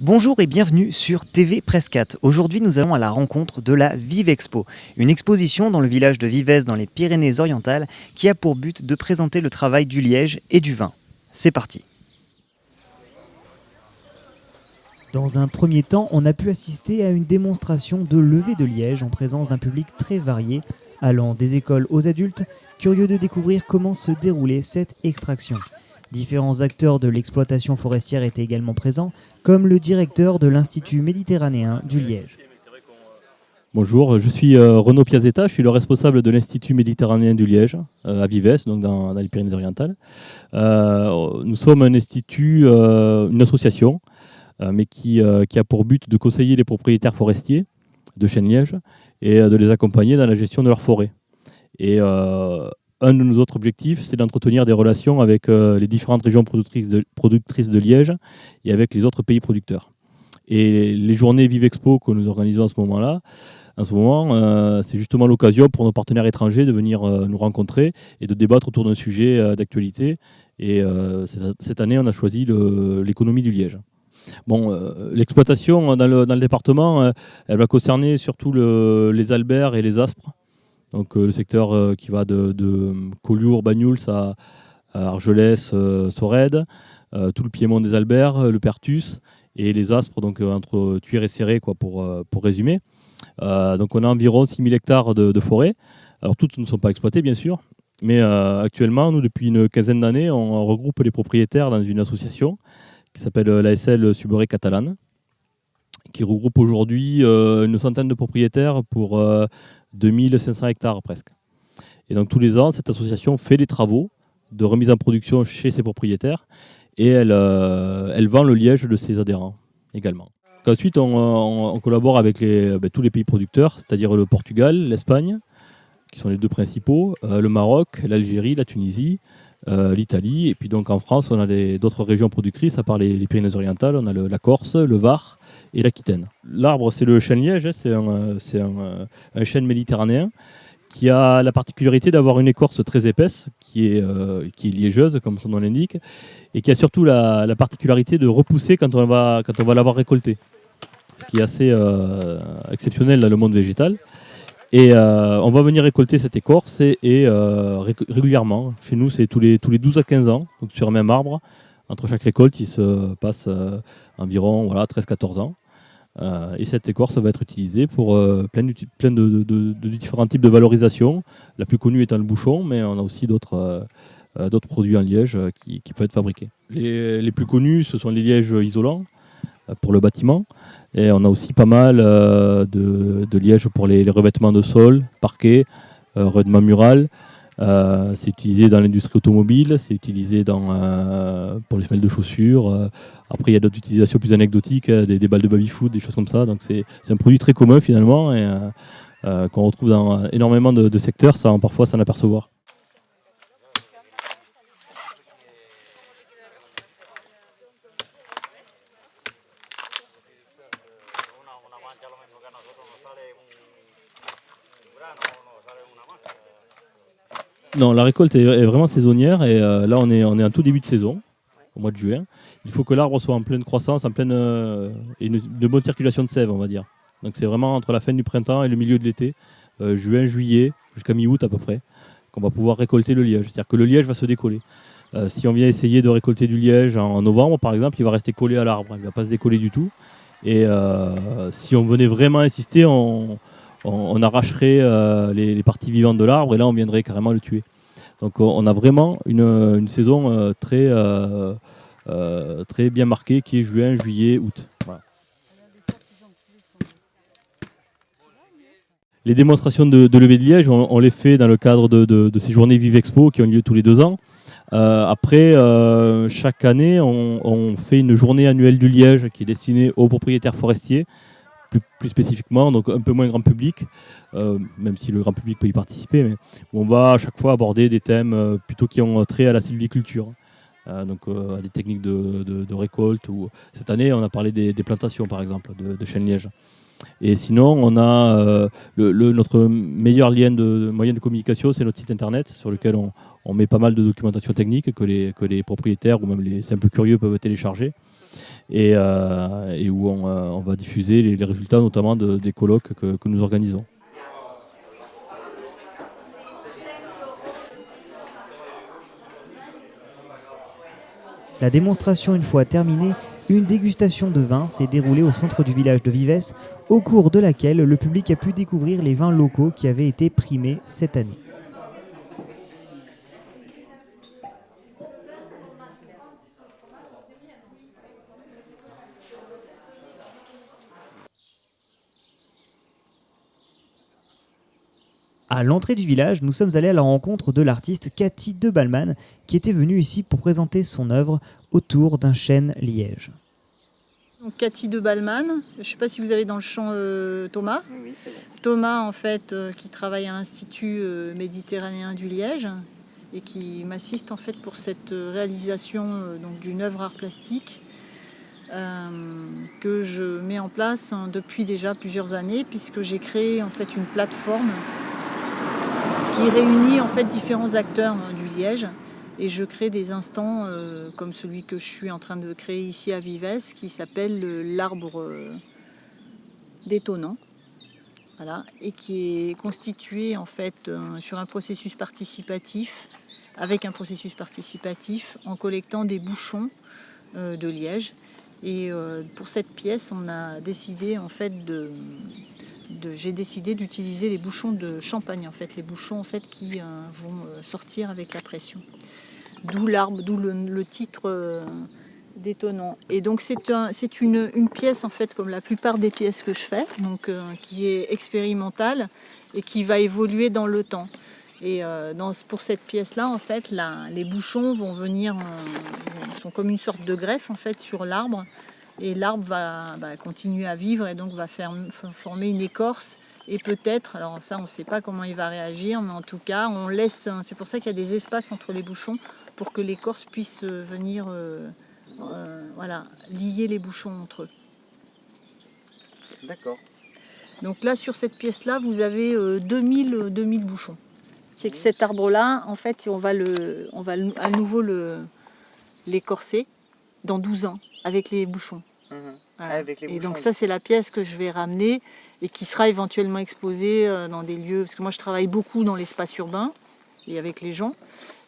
Bonjour et bienvenue sur TV Prescat. Aujourd'hui, nous allons à la rencontre de la Vivexpo, une exposition dans le village de Vives dans les Pyrénées-Orientales qui a pour but de présenter le travail du liège et du vin. C'est parti. Dans un premier temps, on a pu assister à une démonstration de levée de liège en présence d'un public très varié, allant des écoles aux adultes, curieux de découvrir comment se déroulait cette extraction. Différents acteurs de l'exploitation forestière étaient également présents, comme le directeur de l'Institut méditerranéen du liège. Bonjour, je suis Renaud Piazzetta, je suis le responsable de l'Institut méditerranéen du Liège, à Vives, donc dans les Pyrénées-Orientales. Nous sommes un institut, une association, mais qui a pour but de conseiller les propriétaires forestiers de chênes-lièges et de les accompagner dans la gestion de leurs forêts. Et un de nos autres objectifs, c'est d'entretenir des relations avec les différentes régions productrices de liège et avec les autres pays producteurs. Et les journées Vivexpo que nous organisons en ce moment, c'est justement l'occasion pour nos partenaires étrangers de venir nous rencontrer et de débattre autour d'un sujet d'actualité. Et cette année, on a choisi l'économie du liège. Bon, l'exploitation dans le département, elle va concerner surtout les albères et les aspres. Donc le secteur qui va de Collioure, Banyuls à Argelès, Sorède, tout le piémont des albères, le Perthus et les aspres, donc entre Tuire et Céré, pour résumer. Donc on a environ 6000 hectares de forêt. Alors toutes ne sont pas exploitées bien sûr, mais actuellement, nous depuis une quinzaine d'années, on regroupe les propriétaires dans une association qui s'appelle l'ASL Suberé Catalane, qui regroupe aujourd'hui une centaine de propriétaires pour 2500 hectares presque. Et donc tous les ans, cette association fait des travaux de remise en production chez ses propriétaires et elle vend le liège de ses adhérents également. Ensuite, on collabore avec tous les pays producteurs, c'est-à-dire le Portugal, l'Espagne, qui sont les deux principaux, le Maroc, l'Algérie, la Tunisie, l'Italie. Et puis donc en France, on a d'autres régions productrices, à part les Pyrénées-Orientales, on a la Corse, le Var et l'Aquitaine. L'arbre, c'est le chêne-liège, c'est un chêne méditerranéen qui a la particularité d'avoir une écorce très épaisse, qui est liégeuse, comme son nom l'indique, et qui a surtout la particularité de repousser quand on va l'avoir récolté, ce qui est assez exceptionnel dans le monde végétal. Et on va venir récolter cette écorce régulièrement. Chez nous, c'est tous les 12 à 15 ans, donc sur un même arbre. Entre chaque récolte, il se passe environ 13-14 ans. Et cette écorce va être utilisée pour plein de différents types de valorisation. La plus connue étant le bouchon, mais on a aussi d'autres produits en liège qui peuvent être fabriqués. Les plus connus, ce sont les lièges isolants pour le bâtiment. Et on a aussi pas mal de lièges pour les revêtements de sol, parquet, revêtement mural. C'est utilisé dans l'industrie automobile, c'est utilisé pour les semelles de chaussures. Après, il y a d'autres utilisations plus anecdotiques, des balles de baby-foot, des choses comme ça. Donc c'est un produit très commun finalement et qu'on retrouve dans énormément de secteurs sans parfois s'en apercevoir. Non, la récolte est vraiment saisonnière et là on est en tout début de saison, au mois de juin. Il faut que l'arbre soit en pleine croissance, et de bonne circulation de sève, on va dire. Donc c'est vraiment entre la fin du printemps et le milieu de l'été, juin, juillet, jusqu'à mi-août à peu près, qu'on va pouvoir récolter le liège. C'est-à-dire que le liège va se décoller. Si on vient essayer de récolter du liège en novembre par exemple, il va rester collé à l'arbre, il ne va pas se décoller du tout. Et si on venait vraiment insister, on arracherait les parties vivantes de l'arbre et là on viendrait carrément le tuer. Donc on a vraiment une saison très bien marquée qui est juin, juillet, août. Voilà. Les démonstrations de levée de liège, on les fait dans le cadre de ces journées Vivexpo qui ont lieu tous les 2 ans. Après, chaque année, on fait une journée annuelle du liège qui est destinée aux propriétaires forestiers, plus spécifiquement, donc un peu moins grand public, même si le grand public peut y participer, mais où on va à chaque fois aborder des thèmes plutôt qui ont trait à la sylviculture, donc à des techniques de récolte. Cette année, on a parlé des plantations, par exemple, de chênes-lièges. Et sinon, on a notre meilleur moyen de communication, c'est notre site internet, sur lequel on met pas mal de documentation technique que les propriétaires ou même les simples curieux peuvent télécharger. et où on va diffuser les résultats notamment des colloques que nous organisons. La démonstration une fois terminée, une dégustation de vin s'est déroulée au centre du village de Vives, au cours de laquelle le public a pu découvrir les vins locaux qui avaient été primés cette année. À l'entrée du village, nous sommes allés à la rencontre de l'artiste Cathy de Balman, qui était venue ici pour présenter son œuvre autour d'un chêne liège. Donc, Cathy de Balman, je ne sais pas si vous avez dans le champ Thomas. Oui, c'est bon. Thomas, en fait, qui travaille à l'Institut méditerranéen du Liège et qui m'assiste en fait pour cette réalisation donc, d'une œuvre art plastique que je mets en place depuis déjà plusieurs années, puisque j'ai créé en fait une plateforme qui réunit en fait différents acteurs du Liège, et je crée des instants comme celui que je suis en train de créer ici à Vives, qui s'appelle l'arbre détonnant, voilà, et qui est constitué en fait sur un processus participatif, avec un processus participatif en collectant des bouchons de liège. Et pour cette pièce, on a décidé en fait j'ai décidé d'utiliser les bouchons de champagne, en fait, les bouchons en fait qui vont sortir avec la pression. D'où l'arbre, d'où le titre détonnant. Et donc c'est une pièce en fait comme la plupart des pièces que je fais, donc qui est expérimentale et qui va évoluer dans le temps. Et pour cette pièce-là, en fait, les bouchons vont venir, sont comme une sorte de greffe en fait sur l'arbre. Et l'arbre va continuer à vivre et donc va former une écorce. Et peut-être, alors ça on ne sait pas comment il va réagir, mais en tout cas on laisse, c'est pour ça qu'il y a des espaces entre les bouchons pour que l'écorce puisse venir voilà, lier les bouchons entre eux. D'accord. Donc là sur cette pièce-là vous avez 2000 bouchons. C'est que cet arbre-là, en fait, on va à nouveau l'écorcer dans 12 ans avec les bouchons. Voilà. Avec les et bouchons. donc ça c'est la pièce que je vais ramener et qui sera éventuellement exposée dans des lieux, parce que moi je travaille beaucoup dans l'espace urbain et avec les gens,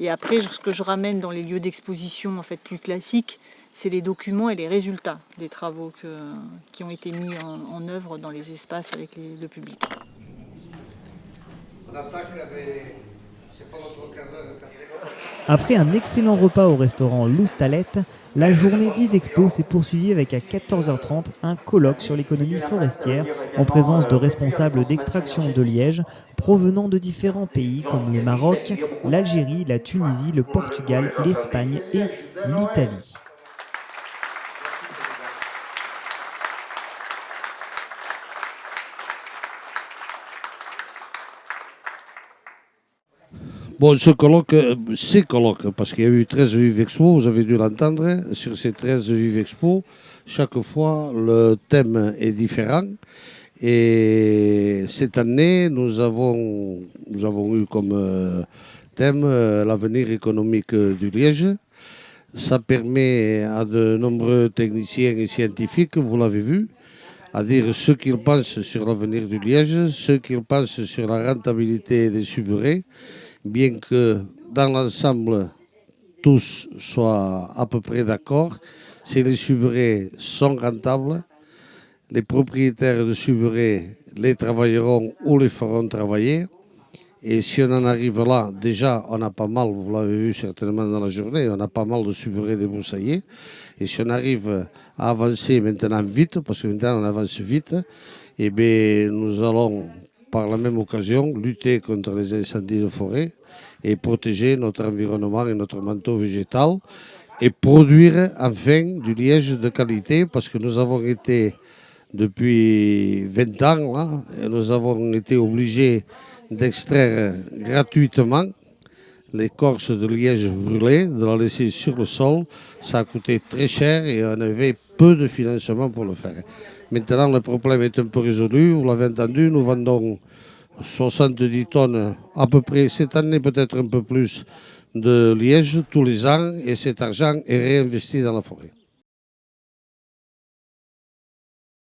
et après ce que je ramène dans les lieux d'exposition en fait plus classiques, c'est les documents et les résultats des travaux qui ont été mis en œuvre dans les espaces avec le public. Après un excellent repas au restaurant L'Oustalette, la journée Vive Expo s'est poursuivie avec à 14h30 un colloque sur l'économie forestière en présence de responsables d'extraction de liège provenant de différents pays comme le Maroc, l'Algérie, la Tunisie, le Portugal, l'Espagne et l'Italie. Bon, ces colloques, parce qu'il y a eu 13 Vive Expo, vous avez dû l'entendre, sur ces 13 Vive Expo, chaque fois le thème est différent. Et cette année, nous avons eu comme thème l'avenir économique du Liège. Ça permet à de nombreux techniciens et scientifiques, vous l'avez vu, à dire ce qu'ils pensent sur l'avenir du Liège, ce qu'ils pensent sur la rentabilité des subrés, bien que dans l'ensemble, tous soient à peu près d'accord. Si les subrés sont rentables, les propriétaires de subrés les travailleront ou les feront travailler. Et si on en arrive là, déjà, on a pas mal, vous l'avez vu certainement dans la journée, on a pas mal de subrés débroussaillés. Et si on arrive à avancer maintenant vite, parce que maintenant on avance vite, eh bien, nous allons, par la même occasion, lutter contre les incendies de forêt et protéger notre environnement et notre manteau végétal et produire enfin du liège de qualité, parce que nous avons été, depuis 20 ans, là, nous avons été obligés d'extraire gratuitement l'écorce de liège brûlée, de la laisser sur le sol. Ça a coûté très cher et on avait peu de financement pour le faire. Maintenant, le problème est un peu résolu. Vous l'avez entendu, nous vendons 70 tonnes à peu près, cette année peut-être un peu plus, de liège tous les ans, et cet argent est réinvesti dans la forêt.